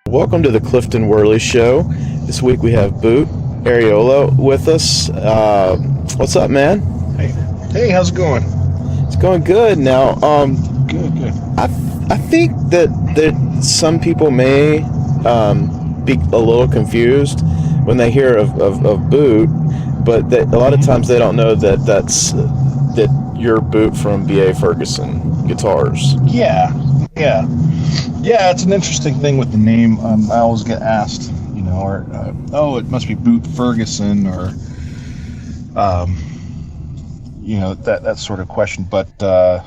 Welcome to the Clifton Worley Show. This week we have Boot Arreola with us. What's up, man? Hey, how's it going? It's going good. Now, Good. I think that some people may be a little confused when they hear of Boot, but that a lot of times they don't know that you're Boot from BA Ferguson Guitars. Yeah. It's an interesting thing with the name. I always get asked, it must be Boot Ferguson, or, that sort of question. But I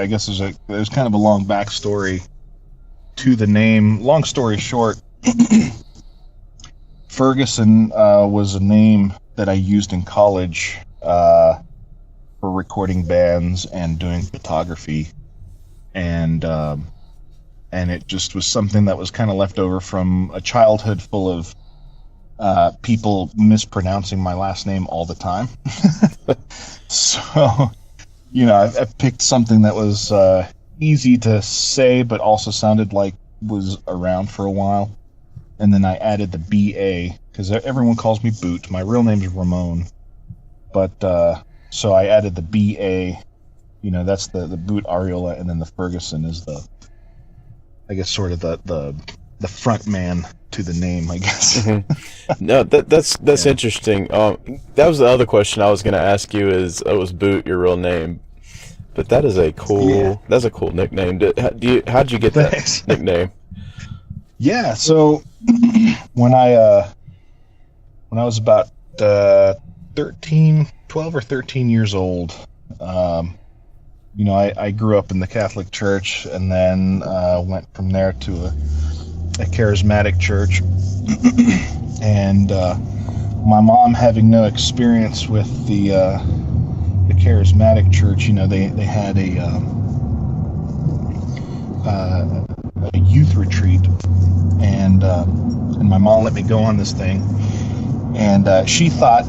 guess there's kind of a long backstory to the name. Long story short, Ferguson was a name that I used in college for recording bands and doing photography, and it just was something that was kind of left over from a childhood full of people mispronouncing my last name all the time. So, I picked something that was easy to say, but also sounded like was around for a while. And then I added the BA, because everyone calls me Boot. My real name's Ramon. But, so I added the BA, that's the Boot Arreola, and then the Ferguson is sort of the front man to the name, I guess. Mm-hmm. No, that's interesting. That was the other question I was going to ask you is, was Boot your real name? But that is that's a cool nickname. How'd you get that nickname? Yeah, so when I was about 12 or 13 years old, I grew up in the Catholic Church, and then went from there to a charismatic church. And my mom, having no experience with the charismatic church, they had a youth retreat, and my mom let me go on this thing, and she thought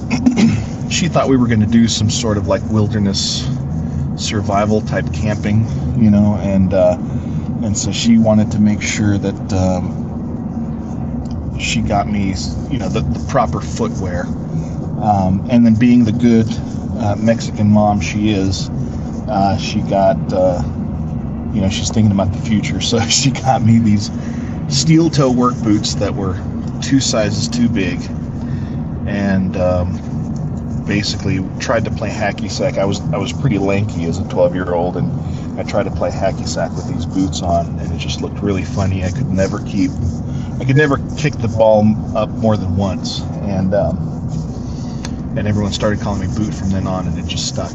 we were going to do some sort of like wilderness survival type camping, and so she wanted to make sure that she got me, the proper footwear, and then being the good Mexican mom she is, she got, she's thinking about the future, so she got me these steel toe work boots that were 2 sizes too big, and basically tried to play hacky sack. I was pretty lanky as a 12-year-old, and I tried to play hacky sack with these boots on, and it just looked really funny. I could never kick the ball up more than once, and everyone started calling me Boot from then on, and it just stuck.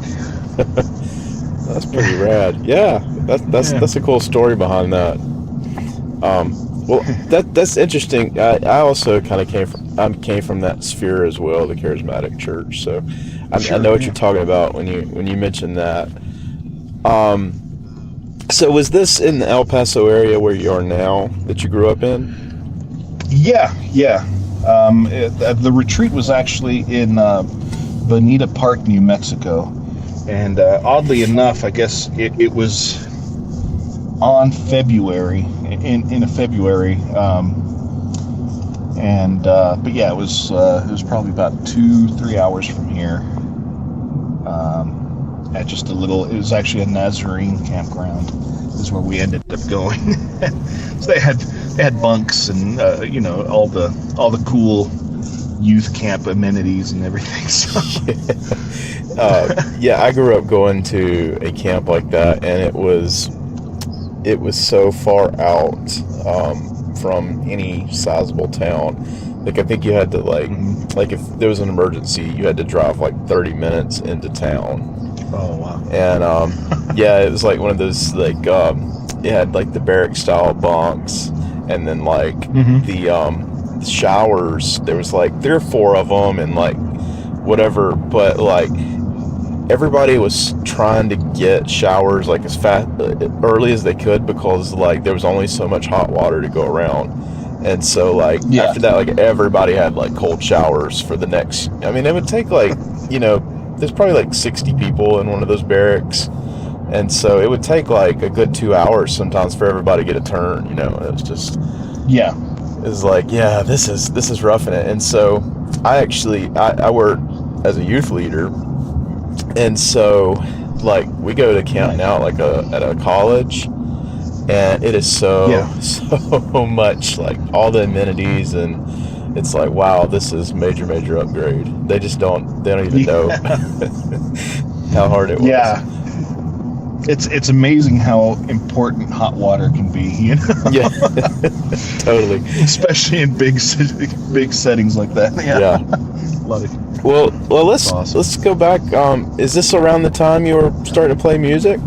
That's pretty rad. Yeah, that's a cool story behind that. Well, that's interesting. I also kind of came from that sphere as well, the charismatic church. So I know what you're talking about when you mentioned that. So was this in the El Paso area where you are now that you grew up in? Yeah. The retreat was actually in Bonita Park, New Mexico, and oddly enough, I guess it was on February. In February, but yeah, it was probably about 2-3 hours from here, at just it was actually a Nazarene campground is where we ended up going. So they had bunks and all the cool youth camp amenities and everything. So yeah, I grew up going to a camp like that, and it was so far out from any sizable town. Like, I think you had to like if there was an emergency, you had to drive like 30 minutes into town. Oh wow! And yeah, it was like one of those like it had like the barrack style bunks, and then like the showers. There was like 3 or 4 of them, and like whatever. But like everybody was trying to get showers like as early as they could, because like there was only so much hot water to go around. And so like after that, like everybody had like cold showers for the next, I mean, it would take like, there's probably like 60 people in one of those barracks, and so it would take like a good 2 hours sometimes for everybody to get a turn. It was just Yeah. Is like, yeah, this is roughing it. And so I work as a youth leader, and so like we go to camp now like at a college, and it is so much like all the amenities, and it's like, wow, this is major upgrade. They don't even know how hard it was. Yeah. It's amazing how important hot water can be, you know? Yeah, totally. Especially in big settings like that. Yeah. Love it. Well, let's go back. Is this around the time you were starting to play music?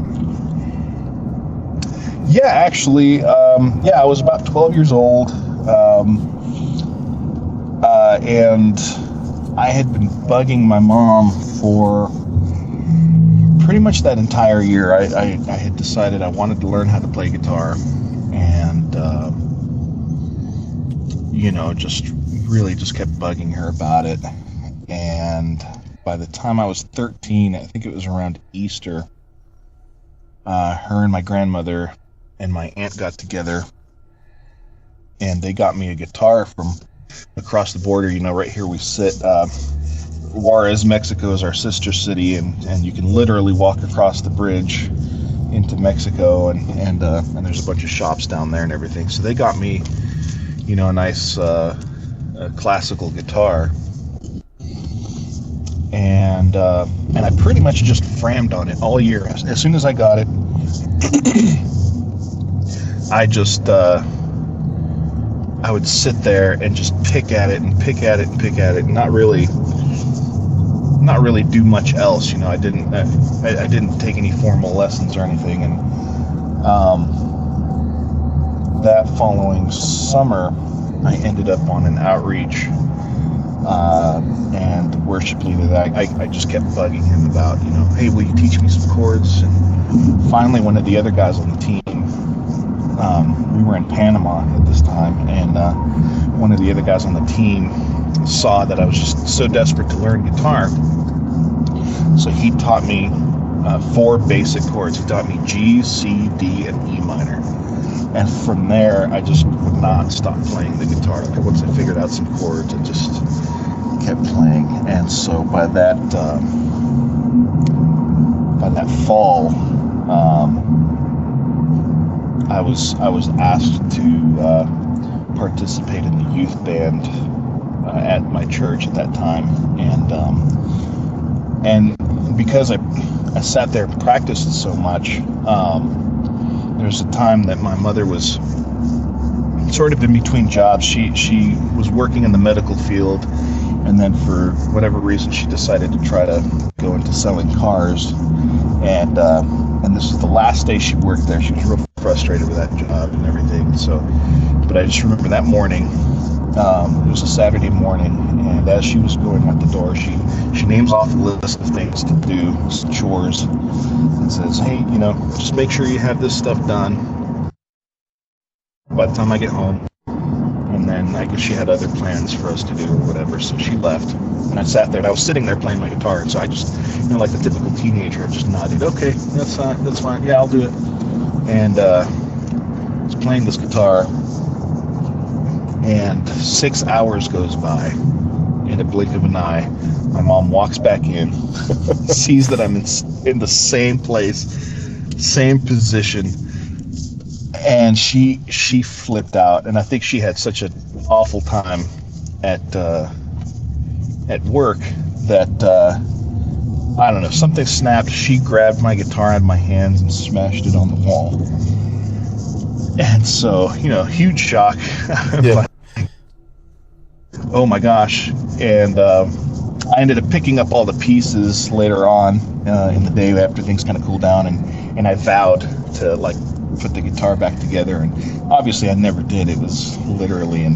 Yeah, actually, I was about 12 years old, and I had been bugging my mom for pretty much that entire year. I had decided I wanted to learn how to play guitar, and just kept bugging her about it. And by the time I was 13, I think it was around Easter, her and my grandmother and my aunt got together, and they got me a guitar from across the border. Right here we sit. Juarez, Mexico is our sister city, and you can literally walk across the bridge into Mexico, and there's a bunch of shops down there and everything. So they got me, a nice classical guitar, and I pretty much just frammed on it all year. As soon as I got it, I would sit there and just pick at it and pick at it and pick at it, and not really do much else. I didn't take any formal lessons or anything. And that following summer, I ended up on an outreach and worship leader that I just kept bugging him about, hey, will you teach me some chords? And finally, one of the other guys on the team, we were in Panama at this time, and one of the other guys on the team saw that I was just so desperate to learn guitar. So he taught me 4 basic chords. He taught me G, C, D, and E minor. And from there, I just would not stop playing the guitar. Like once I figured out some chords, I just kept playing. And so by that fall, I was asked to participate in the youth band at my church at that time, and because I sat there and practiced so much, there was a time that my mother was sort of in between jobs. She was working in the medical field, and then for whatever reason she decided to try to go into selling cars, and this was the last day she worked there. She was real frustrated with that job and everything. So, but I just remember that morning. It was a Saturday morning, and as she was going out the door, she names off a list of things to do, chores, and says, hey, just make sure you have this stuff done by the time I get home. And then I guess she had other plans for us to do or whatever, so she left. And I sat there, and I was sitting there playing my guitar, and so I just, like the typical teenager, I just nodded, okay, that's fine, yeah, I'll do it. And I was playing this guitar, and 6 hours goes by in a blink of an eye. My mom walks back in, sees that I'm in the same place, same position, and she flipped out. And I think she had such an awful time at work that I don't know, something snapped. She grabbed my guitar out of my hands and smashed it on the wall. And so, huge shock. Yeah. Oh my gosh. And I ended up picking up all the pieces later on in the day after things kind of cooled down, and I vowed to put the guitar back together, and obviously I never did. It was literally in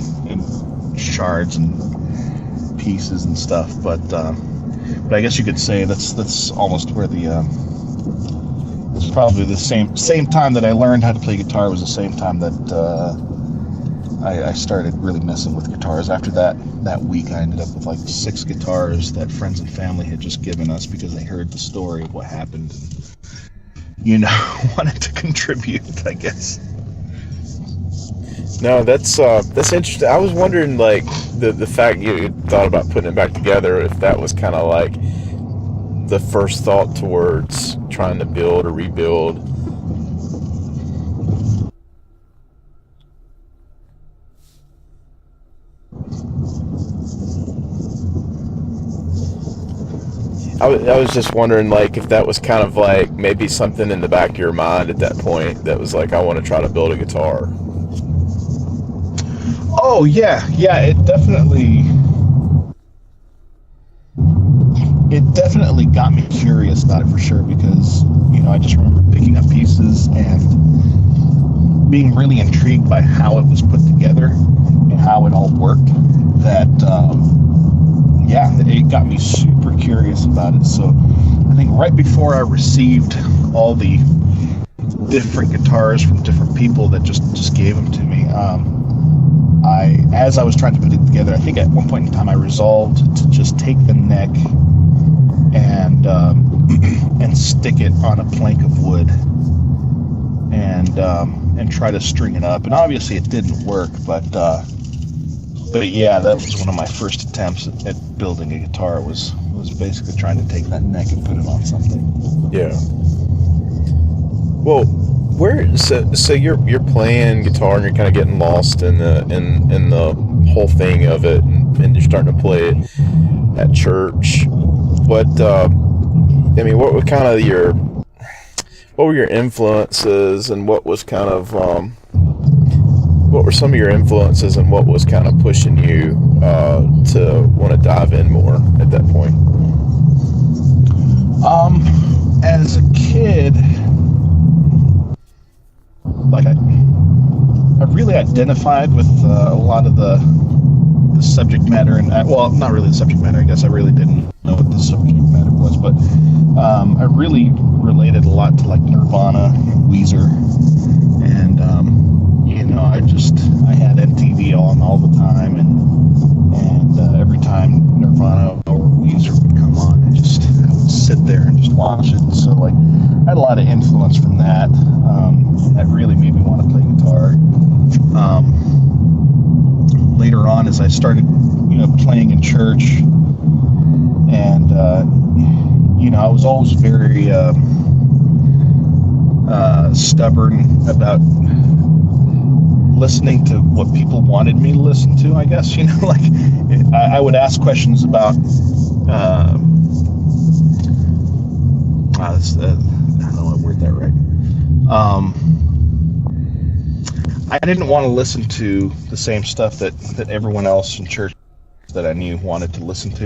shards and pieces and stuff, but I guess you could say that's almost where it's probably the same time that I learned how to play guitar was the same time that I started really messing with guitars. After that week, I ended up with 6 guitars that friends and family had just given us because they heard the story of what happened and, wanted to contribute, I guess. No, that's interesting. I was wondering, like, the fact you thought about putting it back together, if that was kind of like the first thought towards trying to build or rebuild. I was just wondering, like, if that was kind of like maybe something in the back of your mind at that point that was like, I want to try to build a guitar. Oh yeah, it definitely got me curious about it for sure, because I just remember picking up pieces and being really intrigued by how it was put together and how it all worked. That it got me super curious about it. So I think right before I received all the different guitars from different people that just gave them to me, as I was trying to put it together, I think at one point in time I resolved to just take the neck and stick it on a plank of wood and try to string it up. And obviously it didn't work, but yeah, that was one of my first attempts at building a guitar. Was basically trying to take that neck and put it on something. Yeah. Well, so you're playing guitar and you're kind of getting lost in the whole thing of it, and you're starting to play it at church. What what were kind of what were your influences, and what was kind of what were some of your influences, and what was kind of pushing you to want to dive in more at that point? As a kid, like I really identified with a lot of the subject matter, and well, not really the subject matter. I guess I really didn't know what the subject matter was, but I really related a lot to like Nirvana and Weezer, and I had MTV on all the time, and every time Nirvana or Weezer would come on, I would sit there and just watch it. So like I had a lot of influence from that. That really made me want to play guitar. Later on, as I started, playing in church, and I was always very stubborn about listening to what people wanted me to listen to, I guess. Like I would ask questions about I don't know how to word that right. I didn't want to listen to the same stuff that everyone else in church that I knew wanted to listen to.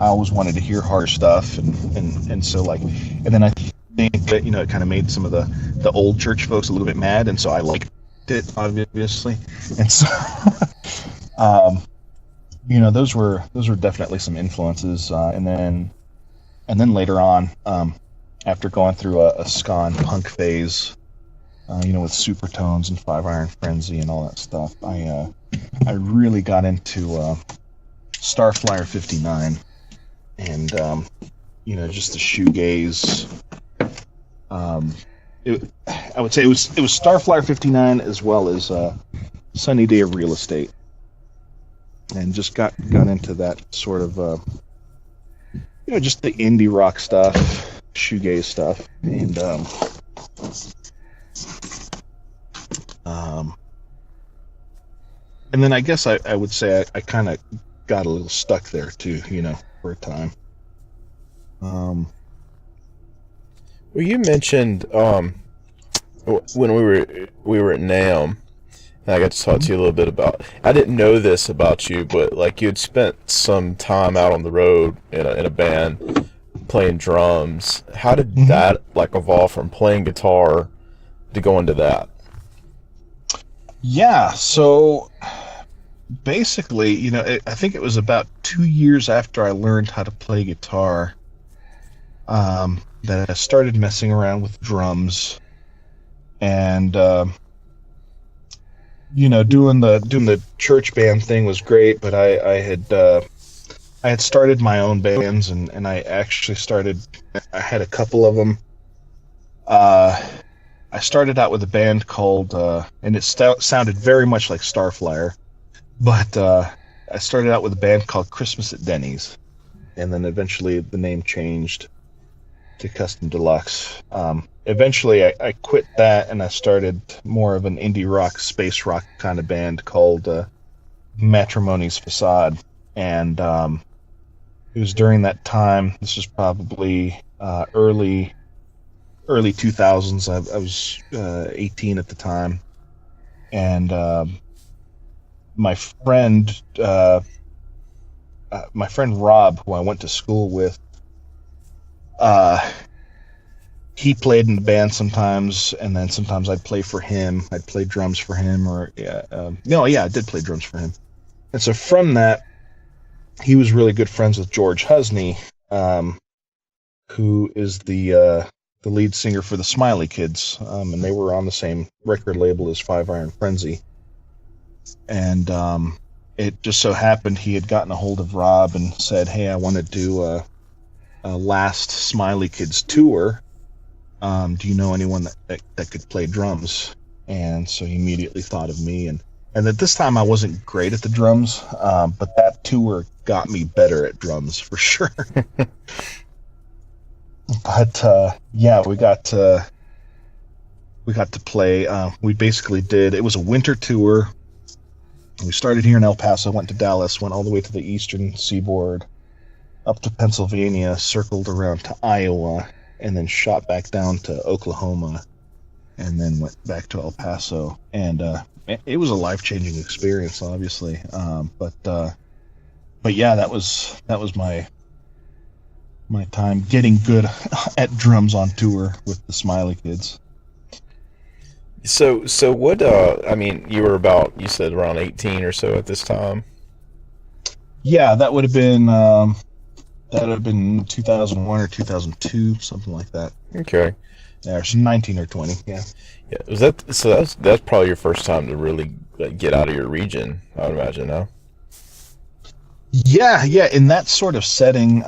I always wanted to hear harder stuff, and so like, and then I think that it kind of made some of the old church folks a little bit mad, and so I liked it, obviously, and so those were definitely some influences, and then later on, after going through a ska and punk phase, with Supertones and 5-Iron Frenzy and all that stuff, I really got into Starflyer 59, and just the shoegaze. I would say it was Starflyer 59 as well as Sunny Day of Real Estate, and just got into that sort of just the indie rock stuff, shoegaze stuff, and then I guess I would say I kind of got a little stuck there too, for a time. Well, you mentioned when we were at NAMM, and I got to talk to you a little bit about. I didn't know this about you, but like you had spent some time out on the road in a band playing drums. How did that like evolve from playing guitar to go into that? Yeah, so basically, I think it was about 2 years after I learned how to play guitar that I started messing around with drums, and doing the church band thing was great, but I had started my own bands, and I actually I had a couple of them I started out with a band called, and it sounded very much like Starflyer, but I started out with a band called Christmas at Denny's, and then eventually the name changed to Custom Deluxe. Eventually, I quit that, and I started more of an indie rock, space rock kind of band called Matrimony's Facade, and it was during that time. This was probably early 2000s. I was 18 at the time, and my friend Rob, who I went to school with, he played in the band sometimes, and then sometimes I'd play for him. I'd play drums for him, I did play drums for him. And so from that, he was really good friends with George Husney, who is the lead singer for the Smiley Kids, and they were on the same record label as Five Iron Frenzy. And it just so happened he had gotten a hold of Rob and said, "Hey, I want to do a last Smiley Kids tour. Do you know anyone that could play drums?" And so he immediately thought of me. And at this time, I wasn't great at the drums, but that tour got me better at drums for sure. But we got to play. We basically did. It was a winter tour. We started here in El Paso, went to Dallas, went all the way to the eastern seaboard, up to Pennsylvania, circled around to Iowa, and then shot back down to Oklahoma, and then went back to El Paso. And it was a life-changing experience, obviously. But yeah, that was my time getting good at drums on tour with the Smiley Kids. So what, you were you said around 18 or so at this time? Yeah, that would have been 2001 or 2002, something like that. Okay. Yeah, 19 or 20, yeah. Yeah, that's probably your first time to really get out of your region, I would imagine, no? Yeah, in that sort of setting.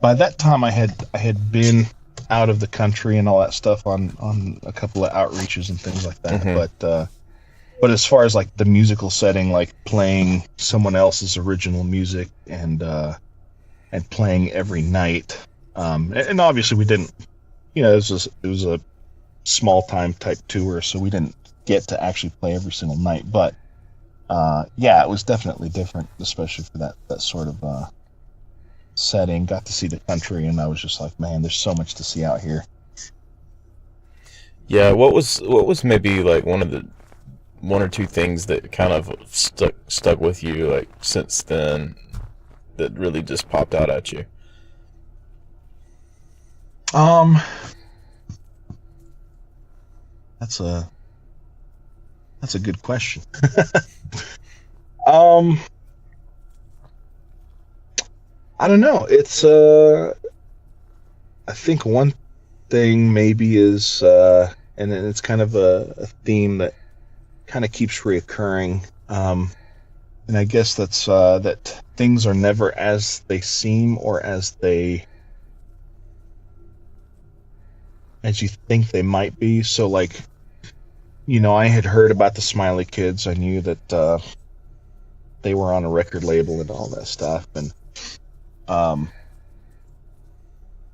By that time, I had been out of the country and all that stuff on a couple of outreaches and things like that. Mm-hmm. But as far as like the musical setting, like playing someone else's original music and playing every night, and obviously we didn't, it was a small time type tour, so we didn't get to actually play every single night. But it was definitely different, especially for that sort of setting. Got to see the country, and I was just like, man, there's so much to see out here. Yeah, what was maybe like one or two things that kind of stuck with you like since then that really just popped out at you? That's a good question. I don't know. It's I think one thing maybe is and it's kind of a theme that kind of keeps reoccurring, and I guess that's that things are never as they seem or as you think they might be. So like, I had heard about the Smiley Kids. I knew that they were on a record label and all that stuff. And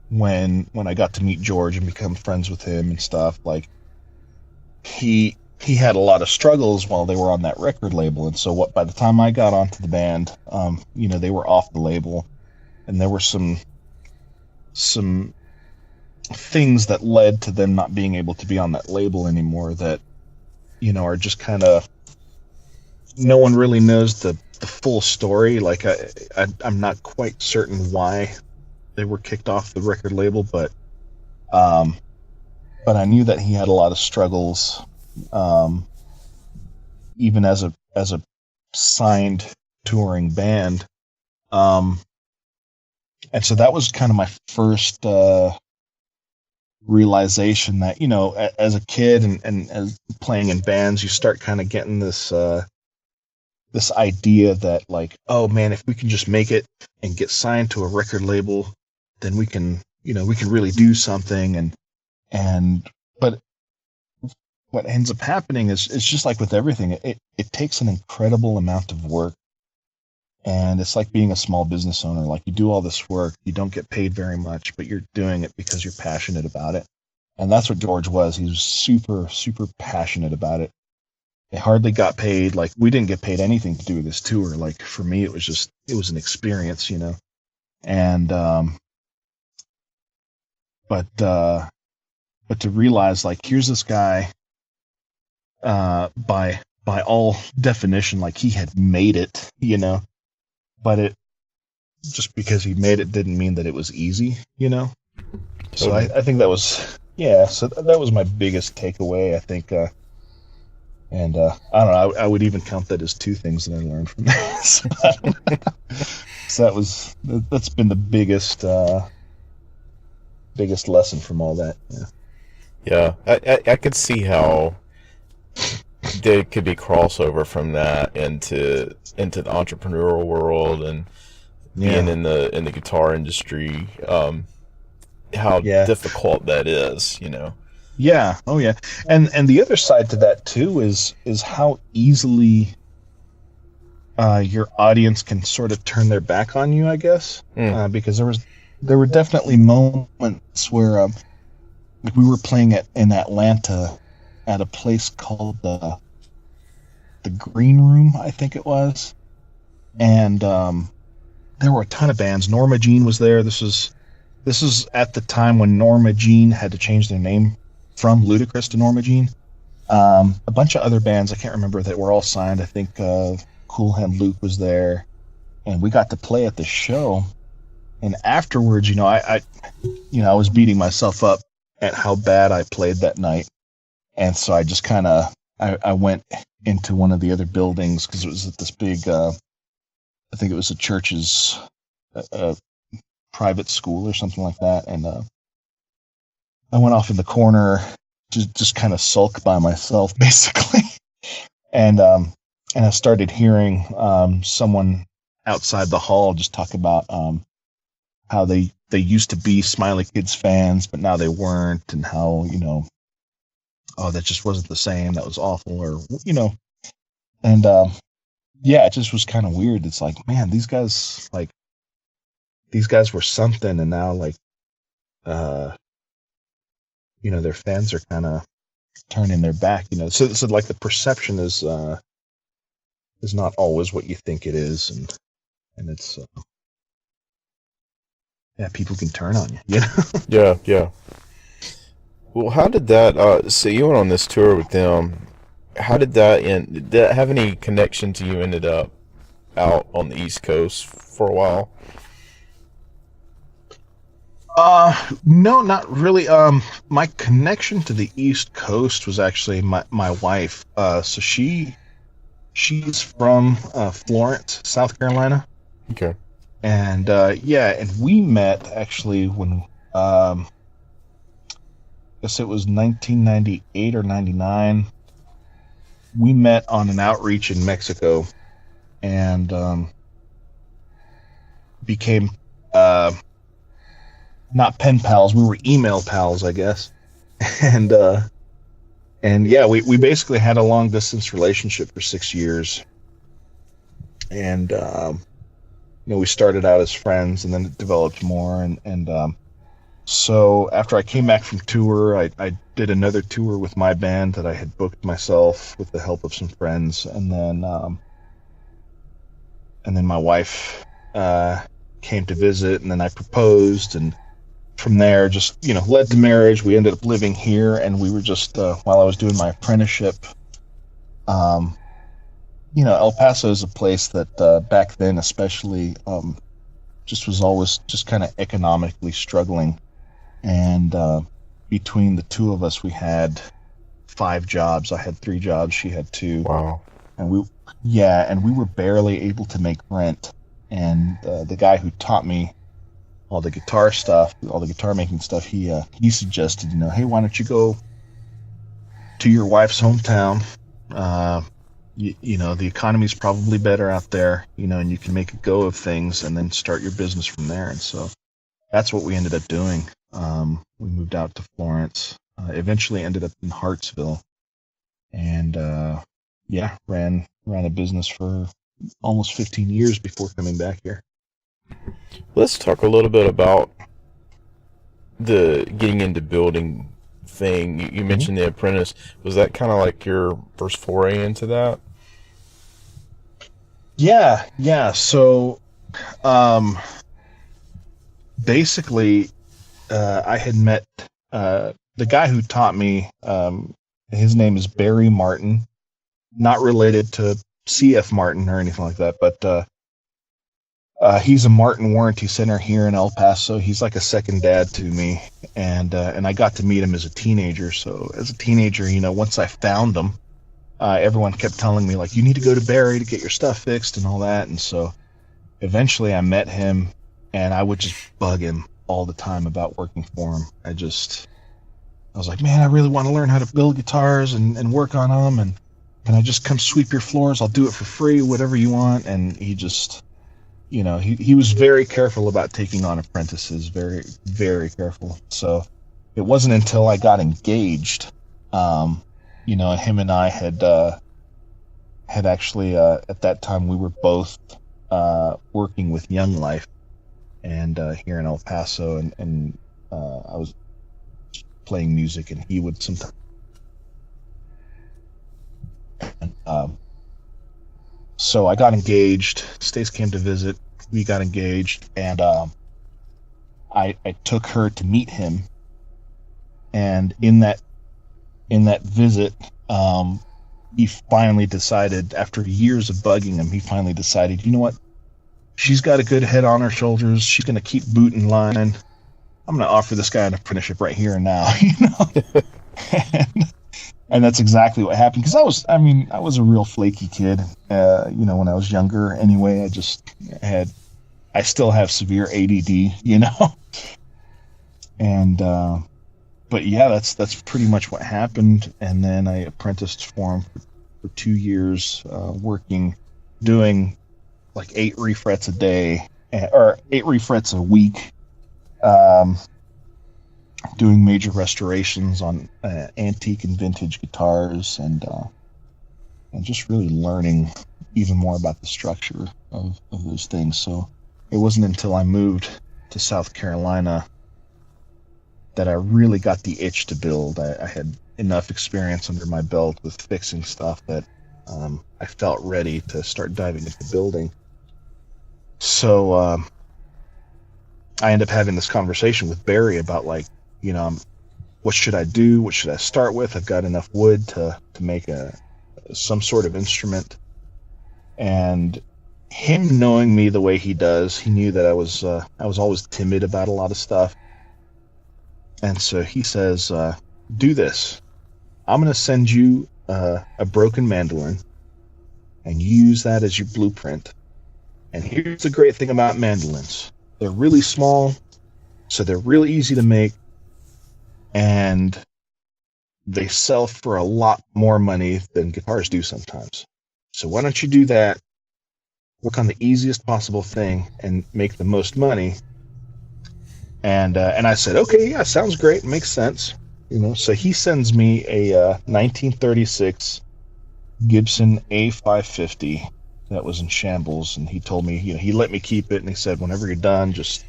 when I got to meet George and become friends with him and stuff, like he had a lot of struggles while they were on that record label. And so by the time I got onto the band, they were off the label, and there were some things that led to them not being able to be on that label anymore that, are just kind of, no one really knows the full story. Like I'm not quite certain why they were kicked off the record label, but I knew that he had a lot of struggles, even as a signed touring band. And so that was kind of my first realization that, as a kid and as playing in bands, you start kind of getting this idea that like, oh man, if we can just make it and get signed to a record label, then we can really do something. But what ends up happening is it's just like with everything. It takes an incredible amount of work, and it's like being a small business owner. Like, you do all this work, you don't get paid very much, but you're doing it because you're passionate about it. And that's what George was. He was super, super passionate about it. They hardly got paid. Like, we didn't get paid anything to do this tour. Like, for me, it was an experience, you know. And but to realize, like, here's this guy, by all definition, like, he had made it, you know. But it, just because he made it didn't mean that it was easy, you know. So I think that was, so that was my biggest takeaway, I think. And I don't know, I would even count that as two things that I learned from this. So that's been the biggest lesson from all that. Yeah, I could see how there could be crossover from that into the entrepreneurial world and being in the guitar industry. How difficult that is, you know. Yeah. Oh yeah. And the other side to that too is how easily your audience can sort of turn their back on you, I guess. Because there were definitely moments where we were playing in Atlanta at a place called the Green Room, I think it was. And there were a ton of bands. Norma Jean was there. This is at the time when Norma Jean had to change their name from Ludacris to Norma Jean. A bunch of other bands, I can't remember, that were all signed. I think Cool Hand Luke was there, and we got to play at the show. And afterwards, you know, I was beating myself up at how bad I played that night, and so I just kind of I went into one of the other buildings because it was at this big, I think it was a church's private school or something like that, and I went off in the corner to just kind of sulk by myself, basically. And I started hearing someone outside the hall just talk about how they used to be Smiley Kids fans, but now they weren't, and how, you know, oh, that just wasn't the same, that was awful, or, you know. And it just was kind of weird. It's like, man, these guys were something, and now, like, you know, their fans are kind of turning their back, you know. So like the perception is not always what you think it is, and it's people can turn on you, you know. Yeah. Well, how did that? So you went on this tour with them. How did that end? Did that have any connection to you ended up out on the East Coast for a while? No, not really. My connection to the East Coast was actually my wife. So she's from Florence, South Carolina. Okay. And and we met actually when I guess it was 1998 or 99. We met on an outreach in Mexico, and became not pen pals. We were email pals, I guess. And we basically had a long distance relationship for 6 years. And you know, we started out as friends, and then it developed more. And so after I came back from tour, I did another tour with my band that I had booked myself with the help of some friends. And then my wife came to visit, and then I proposed, and from there, just, you know, led to marriage. We ended up living here, and we were just, while I was doing my apprenticeship, you know, El Paso is a place that back then especially just was always just kind of economically struggling. And between the two of us, we had 5 jobs. I had 3 jobs. She had 2. Wow. And we were barely able to make rent. And the guy who taught me all the guitar stuff, all the guitar making stuff, he suggested, you know, hey, why don't you go to your wife's hometown? You know, the economy's probably better out there, you know, and you can make a go of things and then start your business from there. And so that's what we ended up doing. We moved out to Florence, eventually ended up in Hartsville. and ran a business for almost 15 years before coming back here. Let's talk a little bit about the getting into building thing. You mentioned The Apprentice. Was that kind of like your first foray into that? Yeah. So, basically, I had met the guy who taught me. His name is Barry Martin, not related to CF Martin or anything like that, but he's a Martin Warranty Center here in El Paso. He's like a second dad to me, and I got to meet him as a teenager. So as a teenager, once I found him, everyone kept telling me, like, you need to go to Barry to get your stuff fixed and all that. And so eventually I met him, and I would just bug him all the time about working for him. I was like, man, I really want to learn how to build guitars and work on them. And can I just come sweep your floors? I'll do it for free, whatever you want. And he just, he was very careful about taking on apprentices, very, very careful. So it wasn't until I got engaged, him and I had actually, at that time, we were both working with Young Life and here in El Paso, and I was playing music, and he would sometimes. So I got engaged. Stace came to visit. We got engaged, and I took her to meet him. And in that visit, he finally decided, after years of bugging him, he finally decided, you know what? She's got a good head on her shoulders. She's going to keep boot in line. I'm going to offer this guy an apprenticeship right here and now, and that's exactly what happened. Because I was a real flaky kid, when I was younger. Anyway, I still have severe ADD, and but yeah, that's pretty much what happened. And then I apprenticed for him for 2 years, doing like 8 refrets a day, or 8 refrets a week, doing major restorations on antique and vintage guitars, and just really learning even more about the structure of those things. So it wasn't until I moved to South Carolina that I really got the itch to build. I had enough experience under my belt with fixing stuff that I felt ready to start diving into building. So I ended up having this conversation with Barry about, like, what should I do? What should I start with? I've got enough wood to make some sort of instrument. And him knowing me the way he does, he knew that I was always timid about a lot of stuff. And so he says, do this. I'm going to send you a broken mandolin, and use that as your blueprint. And here's the great thing about mandolins. They're really small, so they're really easy to make, and they sell for a lot more money than guitars do sometimes. So why don't you do that, work on the easiest possible thing, and make the most money? And I said, okay, yeah, sounds great, makes sense. So he sends me a 1936 Gibson A550 that was in shambles, and he told me, he let me keep it, and he said, whenever you're done, just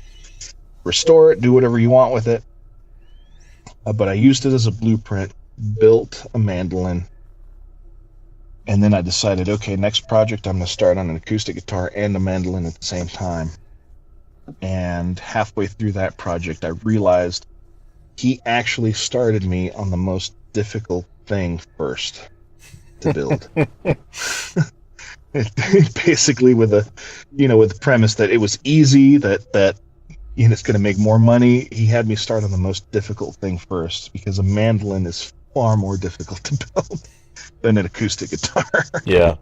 restore it, do whatever you want with it. But I used it as a blueprint, built a mandolin, and then I decided, okay, next project, I'm going to start on an acoustic guitar and a mandolin at the same time. And halfway through that project, I realized he actually started me on the most difficult thing first to build. Basically with the premise that it was easy, that it's going to make more money. He had me start on the most difficult thing first, because a mandolin is far more difficult to build than an acoustic guitar. Yeah.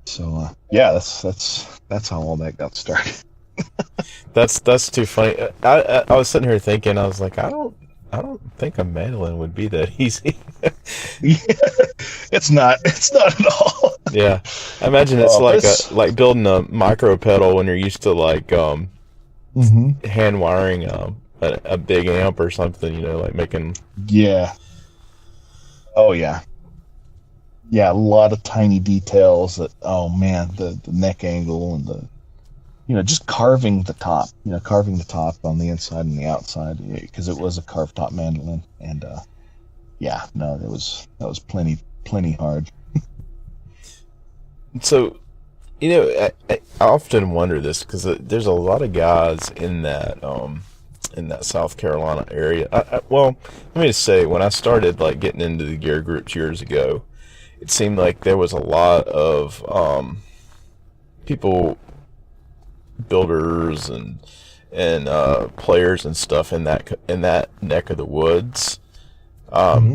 So that's how all that got started. That's too funny. I was sitting here thinking, I was like, I don't think a mandolin would be that easy. Yeah, it's not at all. Yeah, I imagine it's like building a micro pedal when you're used to like hand wiring a big amp or something. Like making. Yeah. Oh yeah. Yeah, a lot of tiny details that, oh man, the neck angle and just carving the top, carving the top on the inside and the outside, because it was a carved top mandolin. And yeah, no, that was plenty hard. So, I often wonder this because there's a lot of guys in that South Carolina area. Well, let me just say, when I started like getting into the gear groups years ago, it seemed like there was a lot of people, builders and players and stuff in that neck of the woods,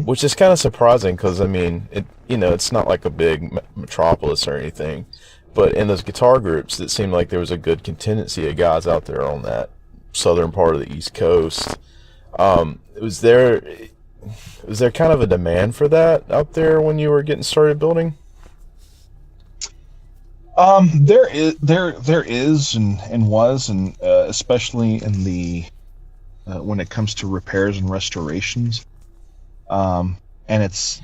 which is kind of surprising because I mean it's not like a big metropolis or anything, but in those guitar groups, it seemed like there was a good contingency of guys out there on that southern part of the East Coast. Was there kind of a demand for that out there when you were getting started building? There is and was, and especially in the when it comes to repairs and restorations, and it's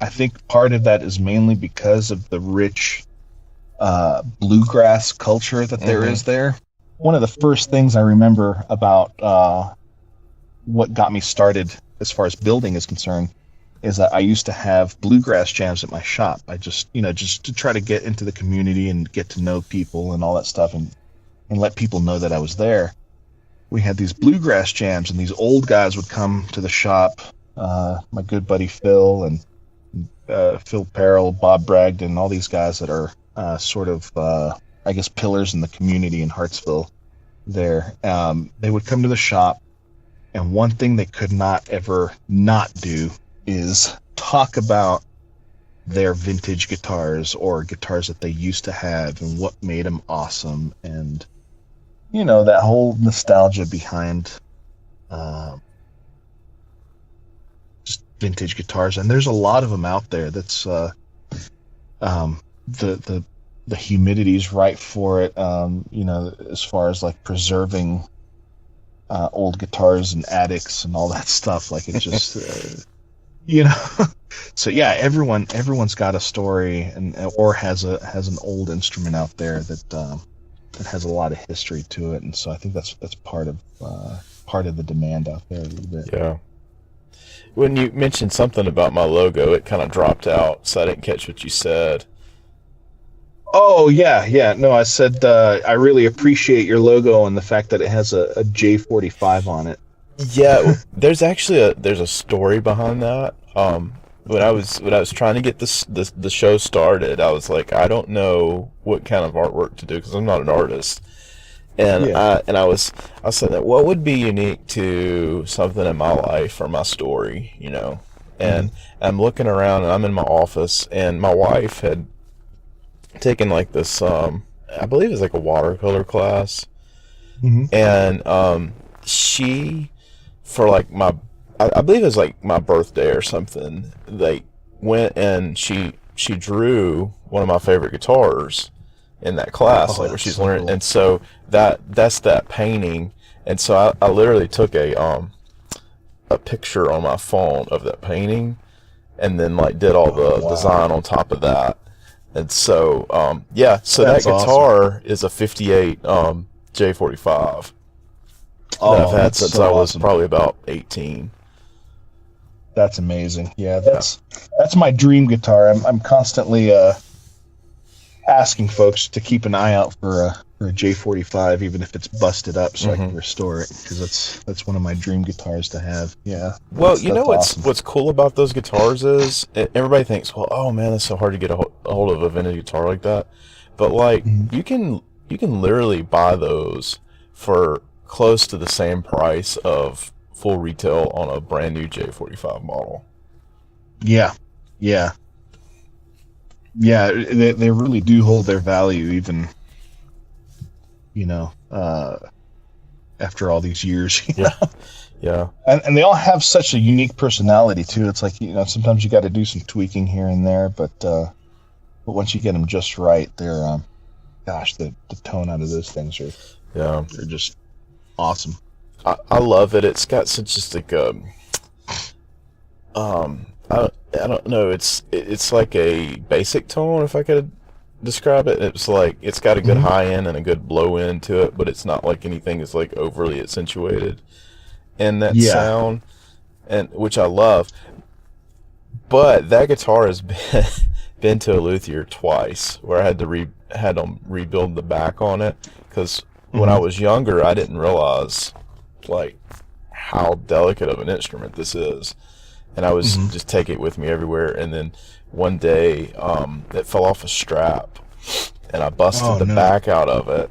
I think part of that is mainly because of the rich bluegrass culture that there is there. One of the first things I remember about what got me started as far as building is concerned is that I used to have bluegrass jams at my shop. I just to try to get into the community and get to know people and all that stuff and let people know that I was there. We had these bluegrass jams, and these old guys would come to the shop. My good buddy Phil and Phil Perrell, Bob Bragdon, all these guys that are sort of, I guess, pillars in the community in Hartsville there. They would come to the shop, and one thing they could not ever not do is talk about their vintage guitars or guitars that they used to have and what made them awesome, and that whole nostalgia behind just vintage guitars. And there's a lot of them out there. That's the humidity's right for it, as far as like preserving old guitars in attics and all that stuff. Like it's just so yeah, everyone's got a story or has an old instrument out there that has a lot of history to it, and so I think that's part of the demand out there a little bit. Yeah. When you mentioned something about my logo, it kind of dropped out, so I didn't catch what you said. Oh yeah. No, I said I really appreciate your logo and the fact that it has a J45 on it. Yeah, there's actually there's a story behind that. When I was trying to get the show started, I was like, I don't know what kind of artwork to do because I'm not an artist, and I said that what would be unique to something in my life or my story, and I'm looking around and I'm in my office and my wife had taken like this I believe it's like a watercolor class, and she, for like I believe it was like my birthday or something, they went and she drew one of my favorite guitars in that class, like where she's learning, cool. And so that's that painting, and so I literally took a picture on my phone of that painting, and then like did all the design on top of that, and so so that guitar is a '58 J45 that I've had since I was probably about 18. That's amazing. Yeah, that's my dream guitar. I'm constantly asking folks to keep an eye out for a J45, even if it's busted up, so I can restore it, because that's one of my dream guitars to have. Yeah. Well, what's cool about those guitars is everybody thinks, well, oh man, it's so hard to get a hold of a vintage guitar like that, but like you can literally buy those for close to the same price of full retail on a brand new J45 model. Yeah. They really do hold their value, even after all these years. Yeah. And they all have such a unique personality too. It's like sometimes you got to do some tweaking here and there, but once you get them just right, they're the tone out of those things they're just awesome. I love it. It's got such just like I don't know. It's like a basic tone, if I could describe it. It's like it's got a good Hmm. high end and a good blow end to it, but it's not like anything is like overly accentuated in that Yeah. sound, and which I love. But that guitar has been been to a luthier twice, where I had to had them rebuild the back on it because when I Hmm. was younger, I didn't realize like how delicate of an instrument this is, and I was Hmm. just take it with me everywhere. And then one day, it fell off a strap, and I busted Oh the no. back out of it,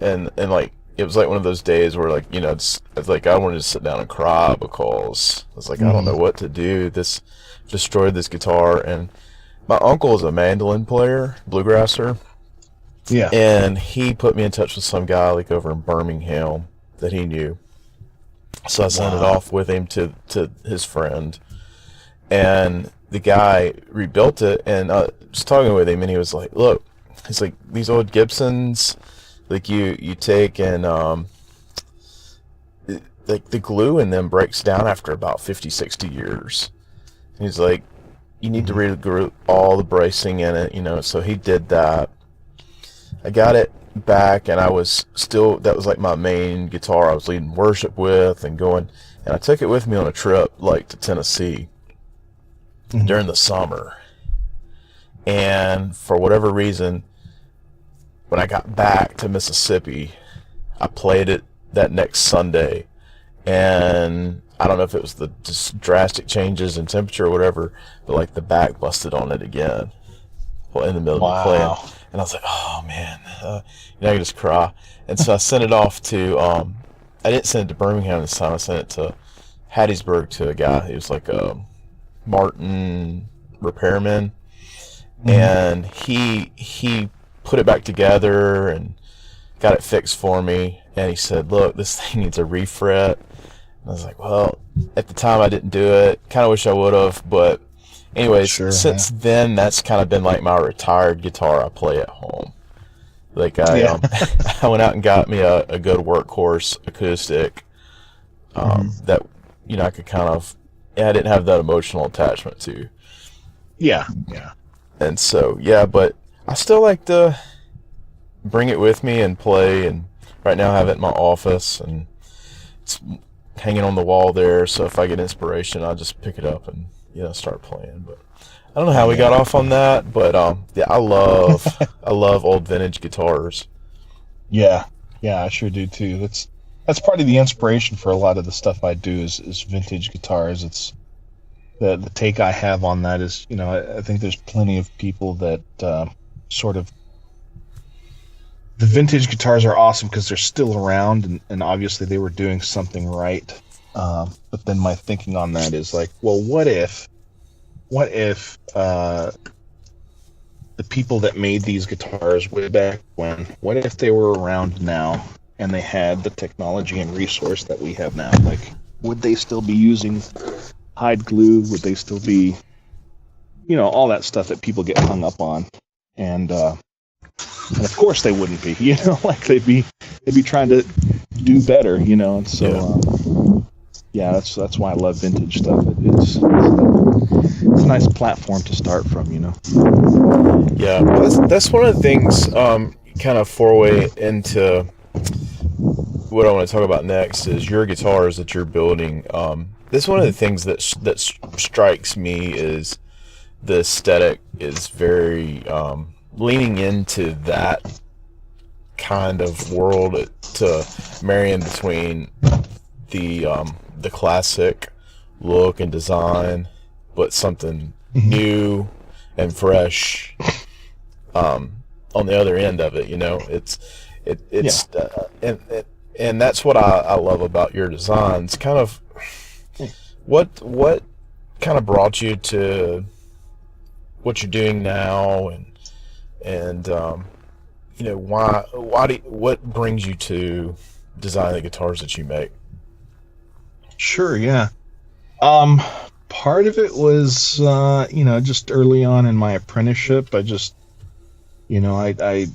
and like it was like one of those days where like it's like I wanted to sit down and cry because I was like I don't know Hmm. what to do. This destroyed this guitar, and my uncle is a mandolin player, bluegrasser, Yeah. and he put me in touch with some guy like over in Birmingham that he knew. So I sent it Wow. off with him to his friend, and the guy rebuilt it. And I was talking with him, and he was like, "Look, he's like these old Gibsons, like you take and like the glue in them breaks down after about 50, 60 years." And he's like, "You need to Hmm. regroup all the bracing in it, you know." So he did that. I got it back, and I was still that was like my main guitar I was leading worship with and going. And I took it with me on a trip like to Tennessee Hmm. during the summer. And for whatever reason, when I got back to Mississippi, I played it that next Sunday, and I don't know if it was the just drastic changes in temperature or whatever, but like the back busted on it again. Well, in the middle of me playing, Wow. and I was like, "Oh man," I could just cry. And so I sent it off to. I didn't send it to Birmingham this time. I sent it to Hattiesburg to a guy. He was like a Martin repairman, Hmm. and he put it back together and got it fixed for me. And he said, "Look, this thing needs a refret." And I was like, "Well, at the time I didn't do it. Kind of wish I would have, but." Anyways, Sure. Yeah. since then, that's kind of been like my retired guitar I play at home. Like Yeah. I went out and got me a good workhorse acoustic, Hmm. that I could kind of, yeah, I didn't have that emotional attachment to. Yeah. Yeah. And so yeah, but I still like to bring it with me and play. And right now I have it in my office, and it's hanging on the wall there. So if I get inspiration, I'll just pick it up and start playing. But I don't know how we got Yeah. off on that, but yeah, I love old vintage guitars. Yeah. Yeah. I sure do too. That's part of the inspiration for a lot of the stuff I do is vintage guitars. It's the take I have on that is, I think there's plenty of people that sort of the vintage guitars are awesome because they're still around, and obviously they were doing something right. But then my thinking on that is like, well, what if the people that made these guitars way back when, what if they were around now and they had the technology and resource that we have now? Like, would they still be using hide glue? Would they still be, all that stuff that people get hung up on? And of course they wouldn't be, like they'd be trying to do better, and so Yeah, yeah, that's why I love vintage stuff. It's a nice platform to start from. yeah. Well, that's one of the things. Kind of foray into what I want to talk about next is your guitars that you're building. This is one of the Mhm. things that strikes me is the aesthetic is very leaning into that kind of world to marry in between the classic look and design, but something Mhm. new and fresh on the other end of it. Yeah. And that's what I love about your designs. Kind of what kind of brought you to what you're doing now, and what brings you to design the guitars that you make? Sure, yeah. Um, Part of it was, just early on in my apprenticeship. I just, I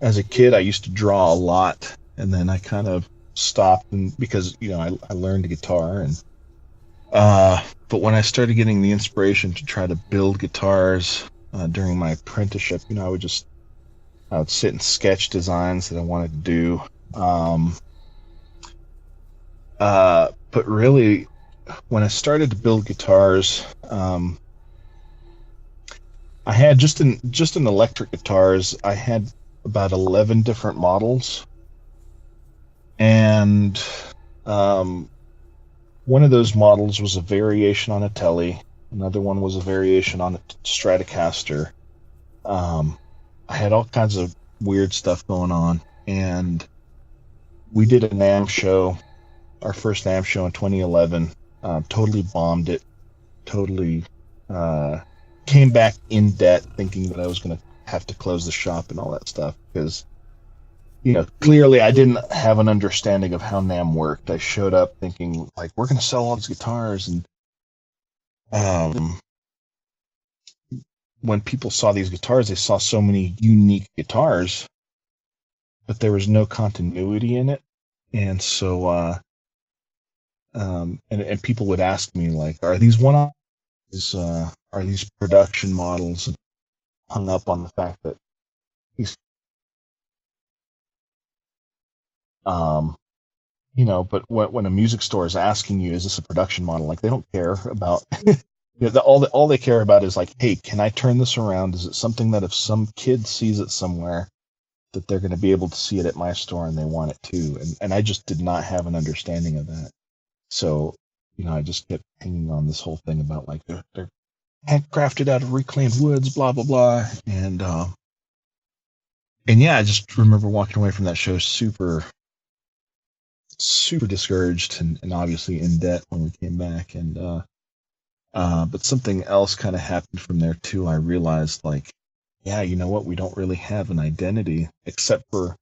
as a kid, I used to draw a lot, and then I kind of stopped, and because I learned guitar, and but when I started getting the inspiration to try to build guitars during my apprenticeship, I would sit and sketch designs that I wanted to do. But really, when I started to build guitars, I had just in electric guitars, I had about 11 different models, and one of those models was a variation on a Tele. Another one was a variation on a Stratocaster. I had all kinds of weird stuff going on, and we did a NAMM show, our first NAMM show in 2011. Totally bombed it. Totally came back in debt, thinking that I was going to have to close the shop and all that stuff, because clearly I didn't have an understanding of how NAMM worked. I showed up thinking, like, we're going to sell all these guitars, and when people saw these guitars, they saw so many unique guitars, but there was no continuity in it. And so and people would ask me, like, are these are these production models? And hung up on the fact that these but when a music store is asking you, is this a production model, like, they don't care about all they care about is, like, hey, can I turn this around? Is it something that if some kid sees it somewhere, that they're going to be able to see it at my store and they want it too? And I just did not have an understanding of that. So, I just kept hanging on this whole thing about, like, they're handcrafted out of reclaimed woods, blah, blah, blah. And yeah, I just remember walking away from that show super, super discouraged and obviously in debt when we came back. And but something else kind of happened from there too. I realized, like, yeah, you know what? We don't really have an identity except for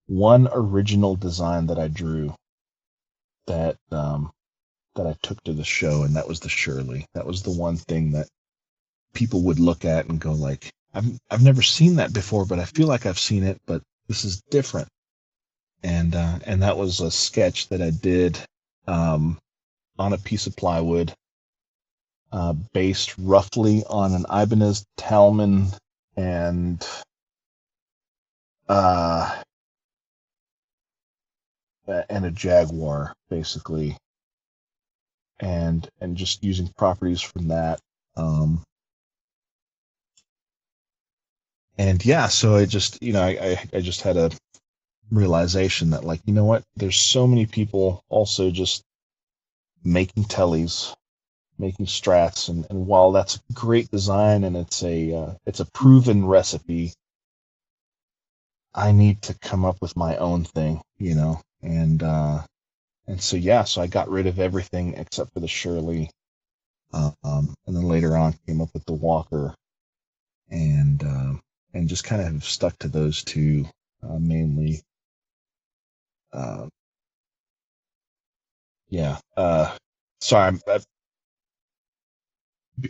one original design that I drew that I took to the show, and that was the Shirley. That was the one thing that people would look at and go, like, I've never seen that before, but I feel like I've seen it, but this is different. And that was a sketch that I did on a piece of plywood, based roughly on an Ibanez Talman and a Jaguar, basically, and just using properties from that. And yeah, so I just, I just had a realization that, like, you know what? There's so many people also just making Teles, making Strats, and while that's a great design and it's a proven recipe, I need to come up with my own thing, and so yeah, so I got rid of everything except for the Shirley, and then later on came up with the Walker, and just kind of stuck to those two mainly. Sorry,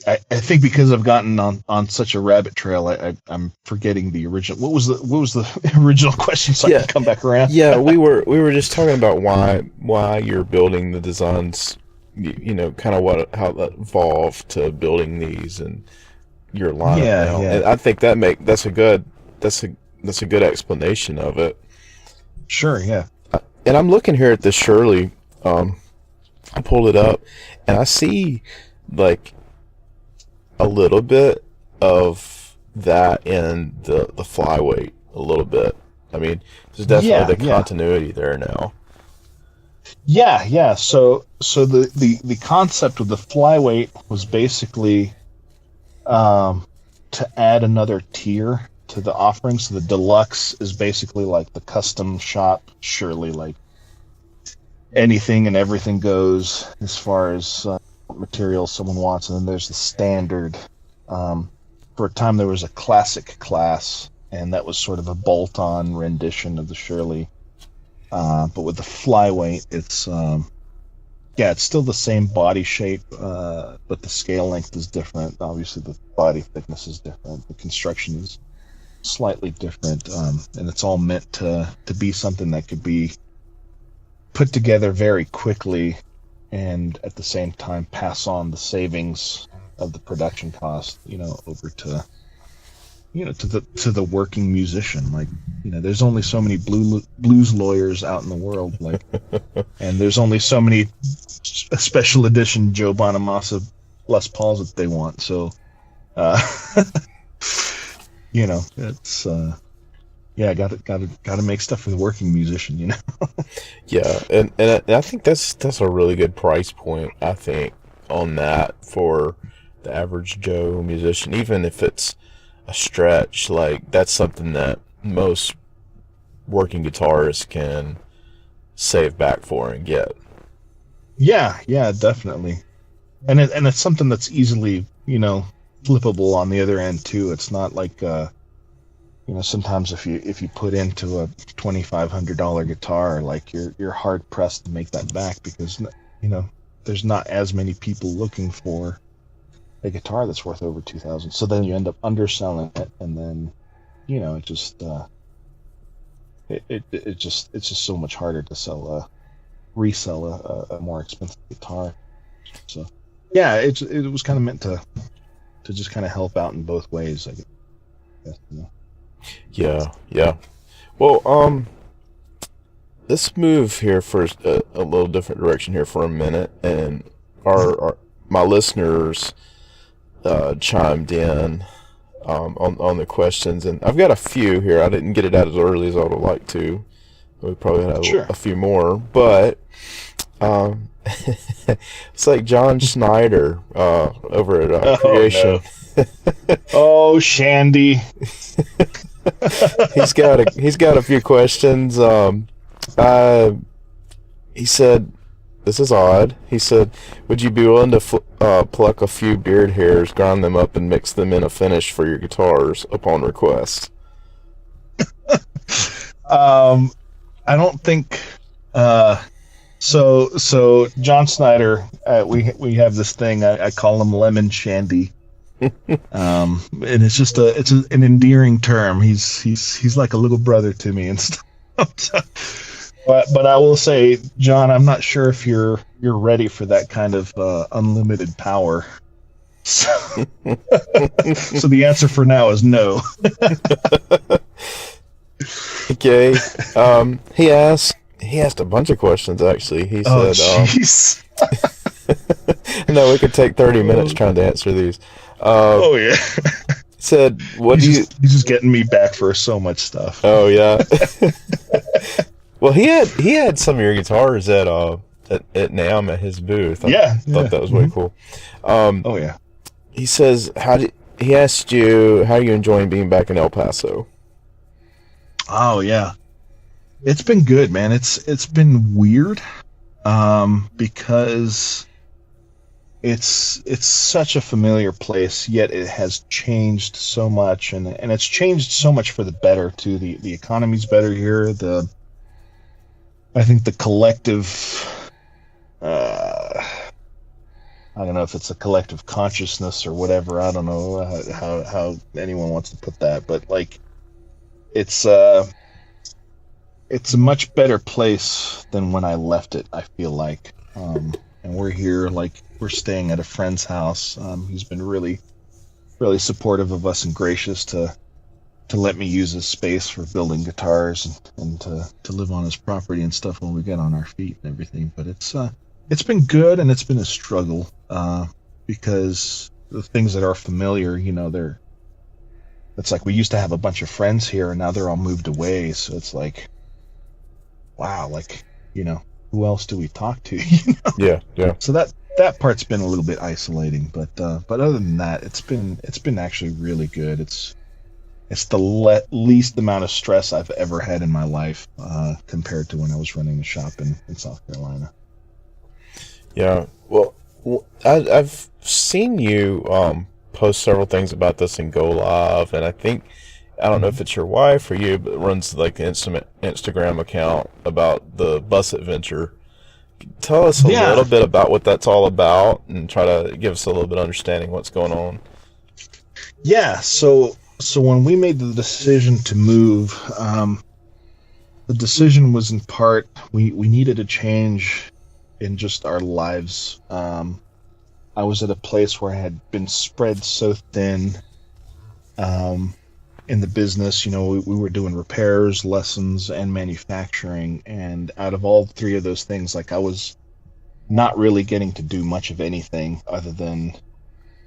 I think because I've gotten on such a rabbit trail, I'm forgetting the original. What was the original question? So I can come back around. Yeah, we were just talking about why you're building the designs. Kind of how that evolved to building these and your lineup now. Yeah. And I think that's a good explanation of it. Sure. Yeah. And I'm looking here at the Shirley. I pulled it up, and I see, like, a little bit of that in the FlyWeight, a little bit. I mean, there's definitely the continuity there now. Yeah. So the concept of the FlyWeight was basically to add another tier to the offering. So the deluxe is basically like the custom shop, Shirley, like anything and everything goes as far as material someone wants, and then there's the standard. For a time there was a classic class, and that was sort of a bolt-on rendition of the Shirley. But with the FlyWeight, it's still the same body shape, but the scale length is different. Obviously the body thickness is different, the construction is slightly different, and it's all meant to be something that could be put together very quickly and at the same time pass on the savings of the production cost, over to the working musician. Like, there's only so many blues lawyers out in the world, like, and there's only so many special edition Joe Bonamassa Les Pauls that they want. So, it's got to make stuff for the working musician. Yeah, and I think that's a really good price point, I think, on that for the average Joe musician, even if it's a stretch. Like, that's something that most working guitarists can save back for and get. Yeah, definitely. And it's something that's easily, flippable on the other end too. It's not like sometimes if you put into a $2,500 guitar, like you're hard pressed to make that back, because there's not as many people looking for a guitar that's worth over $2,000. So then you end up underselling it, and then it just it's just so much harder to resell a more expensive guitar. So yeah, it was kind of meant to just kind of help out in both ways, I guess. Yeah. Well, let's move here for a little different direction here for a minute, and my listeners chimed in on the questions, and I've got a few here. I didn't get it out as early as I would have liked to. We probably had a few more, but it's like John Schneider over at Creation. No. Oh, Shandy. He's got a few questions. He said, this is odd. He said, would you be willing to pluck a few beard hairs, grind them up, and mix them in a finish for your guitars upon request? I don't think. So John Snyder, we have this thing. I call him Lemon Shandy. And it's just an endearing term. He's like a little brother to me and stuff. But I will say, John, I'm not sure if you're ready for that kind of unlimited power. So, so the answer for now is no. Okay. He asked a bunch of questions, actually. He said, jeez. No, we could take 30 minutes trying to answer these. Yeah. Said, he's just getting me back for so much stuff. Oh, yeah. Well, he had some of your guitars at NAMM at his booth. I thought that was way cool. Oh, yeah. He says, he asked you, how are you enjoying being back in El Paso? Oh, yeah. It's been good, man. It's been weird, because it's such a familiar place, yet it has changed so much, and it's changed so much for the better too. The economy's better here. I think the collective, I don't know if it's a collective consciousness or whatever. I don't know how anyone wants to put that, but like, it's a much better place than when I left it, I feel like. And we're here, like, we're staying at a friend's house. He's been really, really supportive of us and gracious to let me use his space for building guitars and to live on his property and stuff when we get on our feet and everything. But it's been good, and it's been a struggle, because the things that are familiar, it's like we used to have a bunch of friends here, and now they're all moved away. So it's like, wow, like, who else do we talk to? Yeah. So that part's been a little bit isolating, but other than that, it's been actually really good. It's the least amount of stress I've ever had in my life, compared to when I was running a shop in South Carolina. Yeah. Well, I've seen you post several things about this in Go Live, and I don't know if it's your wife or you, but it runs like the Instagram account about the bus adventure. Tell us a little bit about what that's all about, and try to give us a little bit of understanding what's going on. Yeah, so when we made the decision to move, the decision was in part we needed a change in just our lives. I was at a place where I had been spread so thin in the business. You know, we were doing repairs, lessons, and manufacturing. And out of all three of those things, like, I was not really getting to do much of anything other than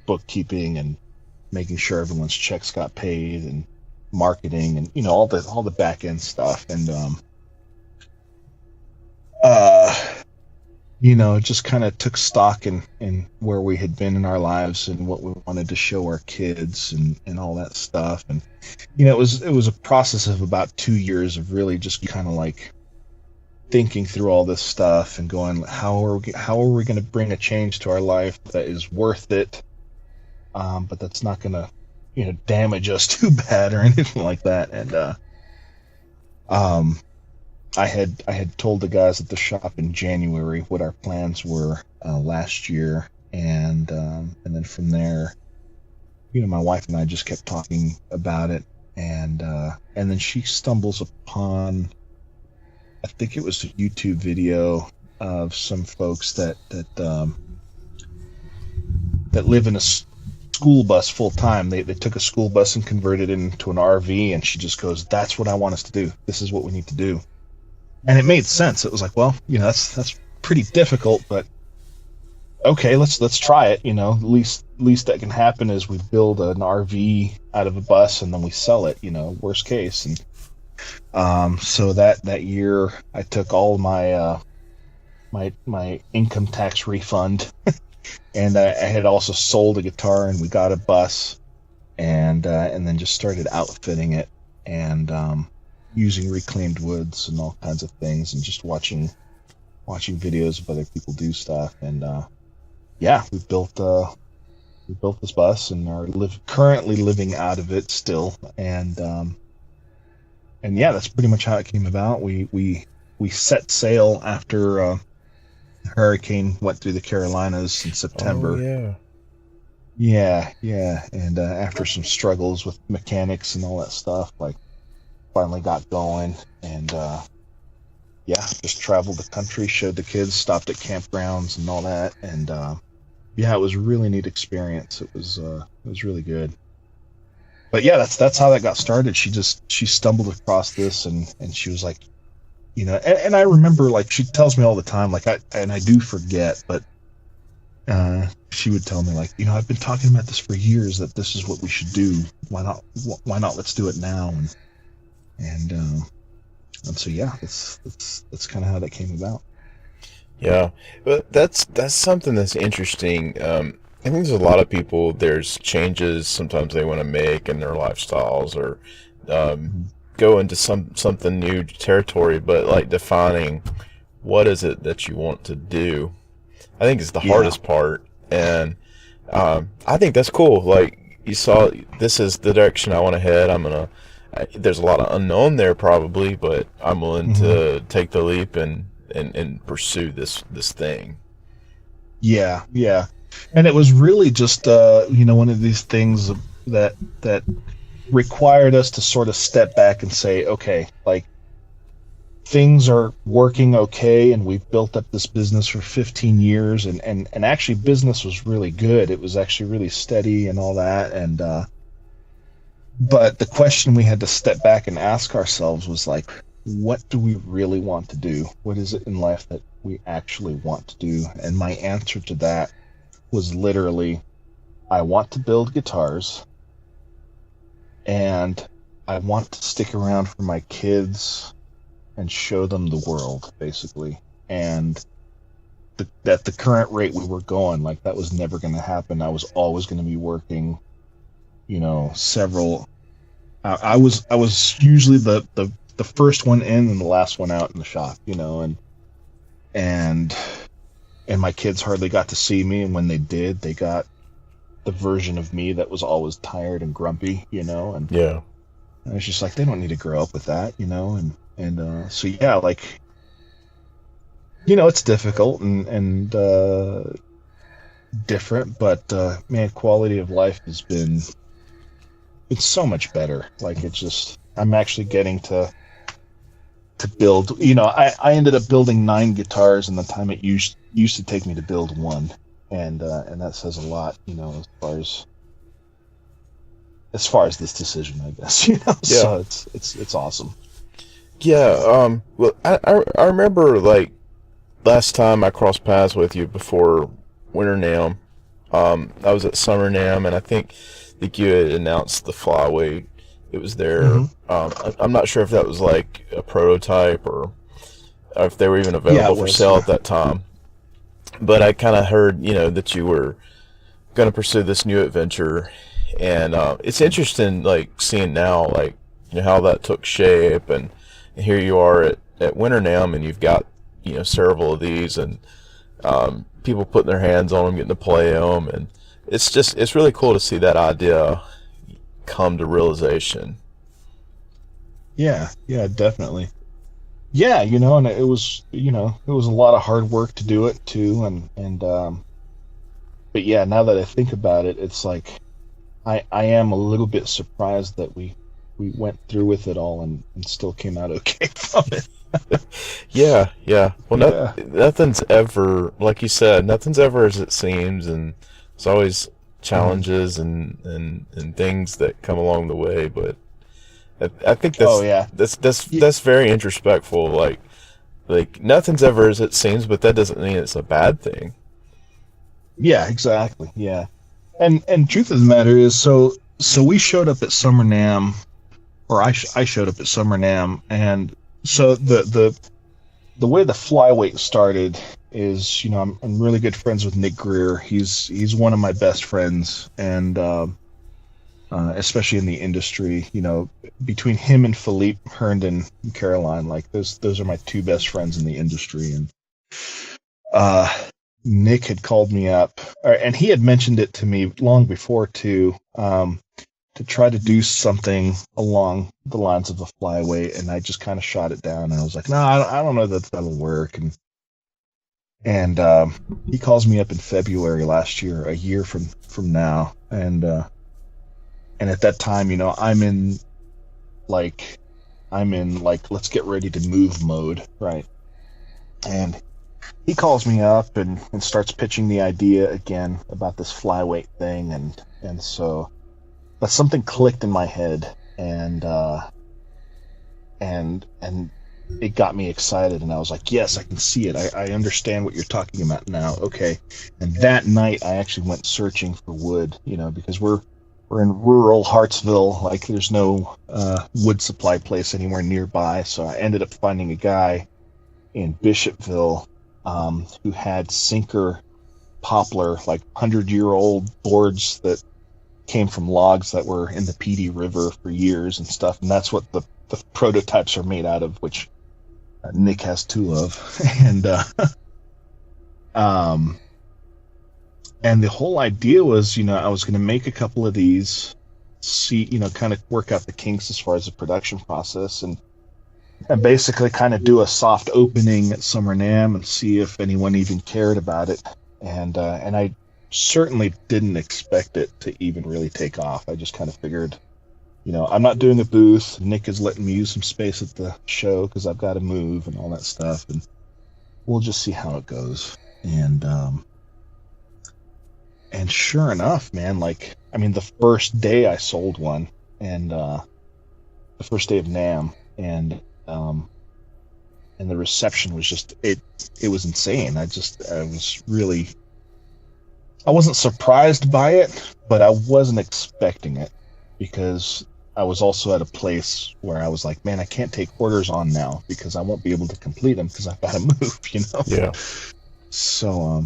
bookkeeping and making sure everyone's checks got paid and marketing and, you know, all the back end stuff. And you know, just kind of took stock in where we had been in our lives and what we wanted to show our kids and all that stuff. And, you know, it was a process of about 2 years of really just kind of like thinking through all this stuff and going, how are we going to bring a change to our life that is worth it, but that's not going to, you know, damage us too bad or anything like that. And I had told the guys at the shop in January what our plans were last year, and then from there, you know, my wife and I just kept talking about it, and then she stumbles upon, I think it was a YouTube video of some folks that live in a school bus full time. They took a school bus and converted it into an RV, and she just goes, "That's what I want us to do. This is what we need to do." And it made sense. It was like, well, you know, that's pretty difficult, but okay, let's try it. You know, least that can happen is we build an RV out of a bus and then we sell it. You know, worst case. And so that year, I took all my my income tax refund, and I had also sold a guitar, and we got a bus, and then just started outfitting it, and using reclaimed woods and all kinds of things, and just watching videos of other people do stuff. And yeah, we built this bus and are currently living out of it still. And yeah, that's pretty much how it came about. We set sail after a hurricane went through the Carolinas in September. Oh, yeah. Yeah. And after some struggles with mechanics and all that stuff, like, finally got going, and yeah, just traveled the country, showed the kids, stopped at campgrounds and all that. And yeah, it was a really neat experience. It was really good. But yeah, that's how that got started. She stumbled across this, and she was like, you know, and I remember, like, she tells me all the time, like, I do forget, but she would tell me, like, you know, I've been talking about this for years, that this is what we should do. Why not let's do it now? And so yeah, that's kind of how that came about. Yeah, but that's something that's interesting. I think there's a lot of people. There's changes sometimes they want to make in their lifestyles, or go into something new territory. But like, defining what is it that you want to do, I think is the hardest part. And I think that's cool. Like, you saw, this is the direction I want to head. There's a lot of unknown there probably, but I'm willing to take the leap and pursue this thing. Yeah. And it was really just you know, one of these things that required us to sort of step back and say, okay, like, things are working okay, and we've built up this business for 15 years, and actually business was really good. It was actually really steady and all that, and but the question we had to step back and ask ourselves was, like, what do we really want to do? What is it in life that we actually want to do? And my answer to that was literally, I want to build guitars, and I want to stick around for my kids and show them the world, basically. And at the current rate we were going, like, that was never going to happen. I was always going to be working, you know, several. I was usually the first one in and the last one out in the shop, you know, and my kids hardly got to see me, and when they did, they got the version of me that was always tired and grumpy, you know. And yeah, I was just like, they don't need to grow up with that, you know. And so yeah, like, you know, it's difficult and different, but man, quality of life has been, it's so much better. Like, it's just, I'm actually getting to to build. You know, I ended up building 9 guitars in the time it used to take me to build one, and that says a lot, you know, as far as this decision, I guess. You know, Yeah. so it's awesome. Yeah. Well, I remember like last time I crossed paths with you before Winter Nam. I was at Summer Nam, and I think you had announced the FlyWeight. It was there. I'm not sure if that was like a prototype or if they were even available for sale at that time. But I kind of heard, you know, that you were going to pursue this new adventure, and it's interesting, like seeing now, like, you know, how that took shape, and here you are at Winter Nam, and you've got, you know, several of these, and people putting their hands on them, getting to play them, and it's really cool to see that idea come to realization. Yeah, definitely. Yeah, you know, and it was, you know, it was a lot of hard work to do it too, and but yeah, now that I think about it, it's like I am a little bit surprised that we went through with it all and still came out okay from it. Yeah. Well, Yeah. nothing's ever, like you said, nothing's ever as it seems, and there's always challenges and things that come along the way. But I think that's very introspectful. Like nothing's ever as it seems, but that doesn't mean it's a bad thing. Yeah, exactly. Yeah. And truth of the matter is, so we showed up at Summer Nam, or I showed up at Summer Nam, and so the way the FlyWeight started is, you know, I'm really good friends with Nick Greer. He's one of my best friends, and especially in the industry, you know, between him and Philippe Herndon and Caroline, like those are my 2 best friends in the industry. And Nick had called me up, and he had mentioned it to me long before too, to try to do something along the lines of a FlyWeight, and I just kind of shot it down. And I was like, no, I don't know that that'll work. And he calls me up in February last year, a year from now, and at that time, you know, I'm in like let's get ready to move mode, right? And he calls me up and starts pitching the idea again about this FlyWeight thing, and so, but something clicked in my head, and it got me excited, and I was like, yes, I can see it. I understand what you're talking about now. Okay. And that night I actually went searching for wood, you know, because we're in rural Hartsville, like there's no wood supply place anywhere nearby. So I ended up finding a guy in Bishopville who had sinker poplar, like 100-year-old boards that came from logs that were in the Petey River for years and stuff. And that's what the prototypes are made out of, which Nick has 2 of. And the whole idea was, you know, I was going to make a couple of these, see, you know, kind of work out the kinks as far as the production process, and basically kind of do a soft opening at Summer Nam and see if anyone even cared about it. And I certainly didn't expect it to even really take off. I just kind of figured, you know, I'm not doing a booth. Nick is letting me use some space at the show because I've got to move and all that stuff, and we'll just see how it goes. And sure enough, man, like, I mean, the first day I sold one, and the first day of NAMM, and the reception was just, it was insane. I wasn't surprised by it, but I wasn't expecting it, because I was also at a place where I was like, man, I can't take orders on now because I won't be able to complete them because I've got to move, you know? Yeah. So,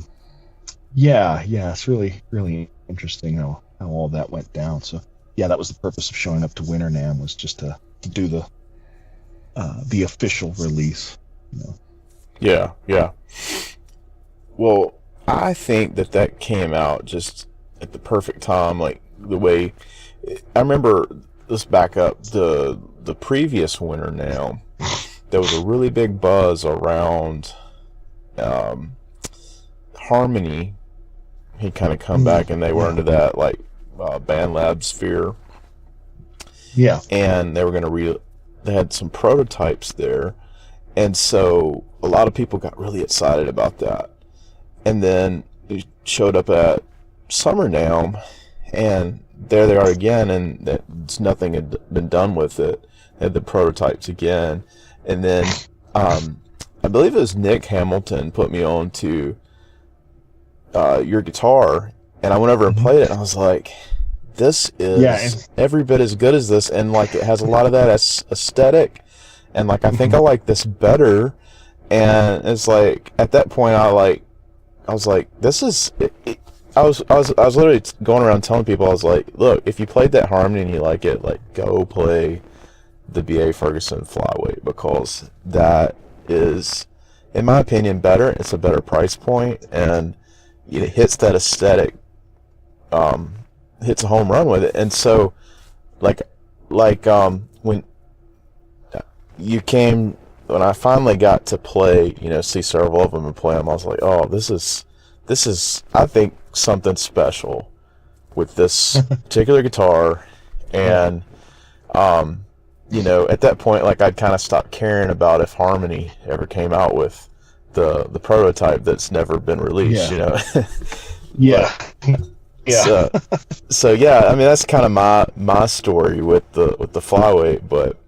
yeah, it's really, really interesting how all that went down. So, yeah, that was the purpose of showing up to Winter NAMM, was just to do the official release, you know? Yeah. Well, I think that came out just at the perfect time, like the way I remember. Let's back up. The previous Winter NAMM, there was a really big buzz around Harmony. He kind of come back, and they were into that like Band Lab sphere. Yeah, and they were going to they had some prototypes there, And so a lot of people got really excited about that. And then it showed up at Summer Nam, and there they are again, and nothing had been done with it. They had the prototypes again. And then I believe it was Nick Hamilton put me on to your guitar, and I went over and played it, and I was like, this is every bit as good as this, and like it has a lot of that aesthetic, and like I think I like this better. And it's like at that point I was like, this is it. I was literally going around telling people, I was like, look, if you played that harmony and you like it, like go play the BA Ferguson FlyWeight, because that is, in my opinion, better. It's a better price point, and it hits that aesthetic, hits a home run with it. And so like when I finally got to play, see several of them and play them, I was like, oh, this is I think something special with this particular guitar. And at that point, like, I'd kind of stopped caring about if Harmony ever came out with the prototype that's never been released. Yeah. So yeah, I mean, that's kind of my story with the FlyWeight, but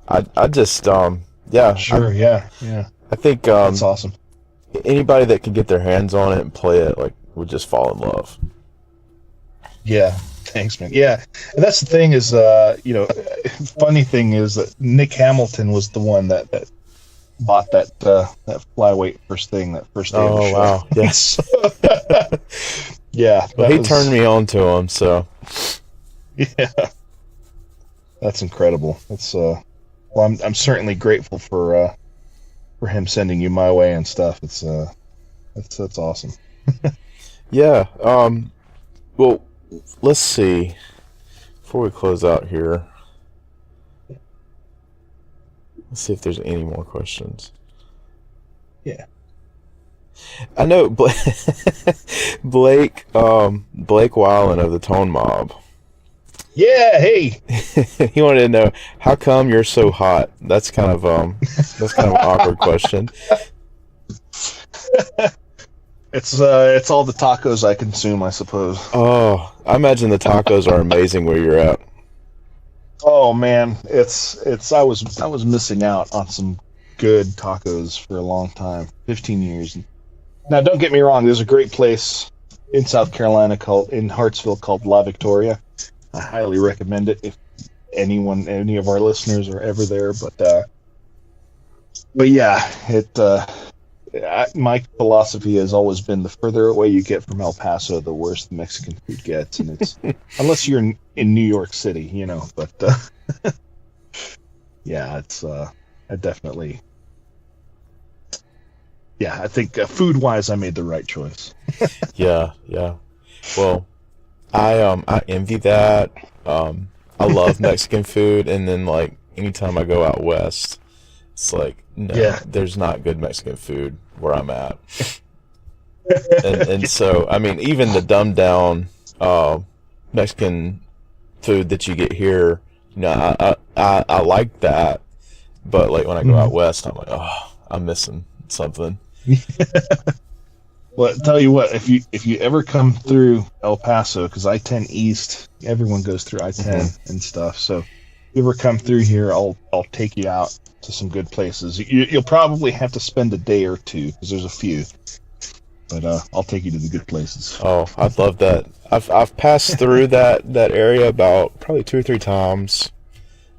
I just Sure. Yeah. I think that's awesome. Anybody that can get their hands on it and play it, like, would just fall in love. Yeah. Thanks, man. Yeah. And that's the thing is, funny thing is that Nick Hamilton was the one that bought that FlyWeight first day of the show. Oh, wow. Yes. Yeah. Well, he turned me on to him, so. Yeah. That's incredible. It's well, I'm certainly grateful for him sending you my way and stuff. It's that's awesome. Yeah. Well, let's see. Before we close out here, let's see if there's any more questions. Yeah. I know Blake Weiland of the Tone Mob. Yeah, hey. He wanted to know, how come you're so hot? That's kind of an awkward question. It's all the tacos I consume, I suppose. Oh, I imagine the tacos are amazing where you're at. Oh man, I was missing out on some good tacos for a long time, 15 years. Now, don't get me wrong, there's a great place in South Carolina in Hartsville called La Victoria. I highly recommend it if any of our listeners are ever there. But yeah, my philosophy has always been the further away you get from El Paso, the worse the Mexican food gets, and it's unless you're in New York City, But yeah, it's I definitely. Yeah, I think food-wise, I made the right choice. Yeah. Well, I envy that. I love Mexican food, and then like anytime I go out west, it's like there's not good Mexican food where I'm at. and so I mean, even the dumbed down Mexican food that you get here, I like that, but like when I go out west, I'm like, oh, I'm missing something. Well, tell you what, if you ever come through El Paso, because I-10 East, everyone goes through I-10 and stuff. So if you ever come through here, I'll take you out to some good places. You'll probably have to spend a day or two because there's a few, but I'll take you to the good places. Oh, I'd love that. I've passed through that area about probably 2 or 3 times.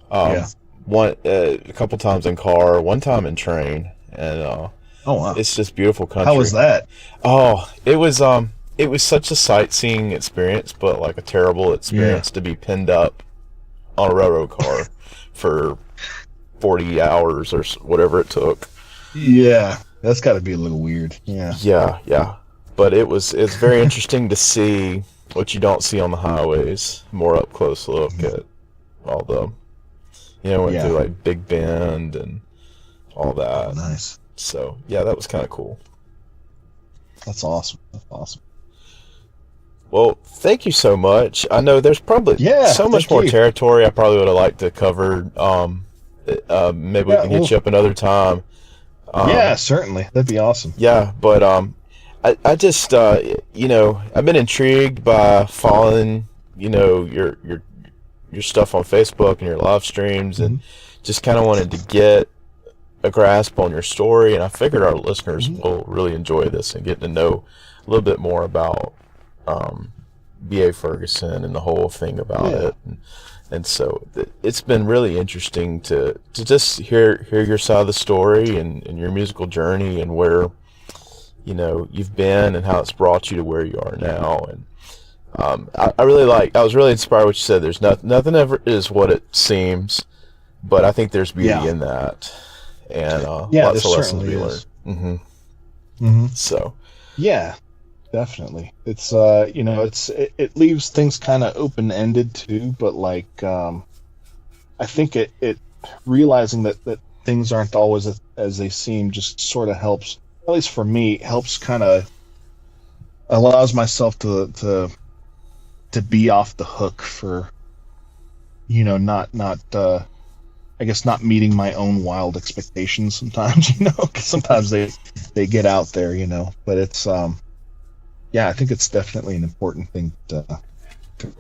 One a couple times in car, one time in train, and oh wow, it's just beautiful country. How was that? Oh, it was such a sightseeing experience, but like a terrible experience to be pinned up on a railroad car for 40 hours or whatever it took. Yeah, that's got to be a little weird. Yeah. But it's very interesting to see what you don't see on the highways. More up close look at all the, went through like Big Bend and all that. Oh, nice. So yeah, that was kind of cool. That's awesome. Well, thank you so much. I know there's probably so much more territory I probably would have liked to cover. Maybe we can hit you up another time Yeah, certainly. That'd be awesome. Yeah, but I just I've been intrigued by following your stuff on Facebook and your live streams, and just kind of wanted to get a grasp on your story. And I figured our listeners will really enjoy this and get to know a little bit more about BA Ferguson and the whole thing about it. And so it's been really interesting to just hear your side of the story and your musical journey, and where you've been and how it's brought you to where you are now. And I was really inspired what you said. There's nothing ever is what it seems, but I think there's beauty in that, and lots of lessons to be learned. So yeah, definitely. It's it leaves things kind of open ended too, but like I think it realizing that things aren't always as they seem just sort of helps, at least for me, helps kind of allows myself to be off the hook for not I guess not meeting my own wild expectations sometimes, 'cause sometimes they get out there, but it's I think it's definitely an important thing to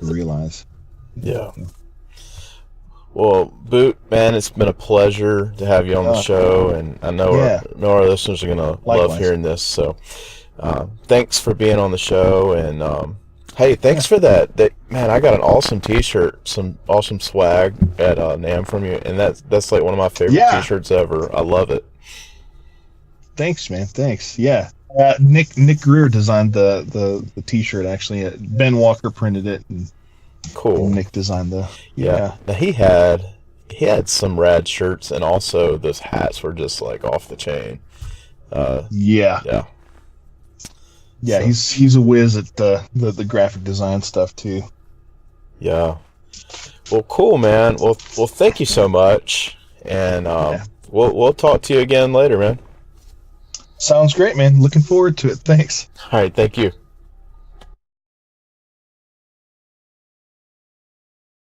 realize. Yeah. Well, Boot, man, it's been a pleasure to have you on the show, and I know our listeners are gonna love hearing this. So, thanks for being on the show, and hey, thanks for that. Man, I got an awesome T-shirt, some awesome swag at NAMM from you, and that's like one of my favorite T-shirts ever. I love it. Thanks, man. Thanks. Yeah. Nick Greer designed the T-shirt. Actually, Ben Walker printed it. And cool. Nick designed the. Yeah. Now he had some rad shirts, and also those hats were just like off the chain. Yeah. So. He's a whiz at the graphic design stuff too. Yeah. Well, cool, man. Well, thank you so much, and we'll talk to you again later, man. Sounds great, man. Looking forward to it. Thanks. All right, thank you.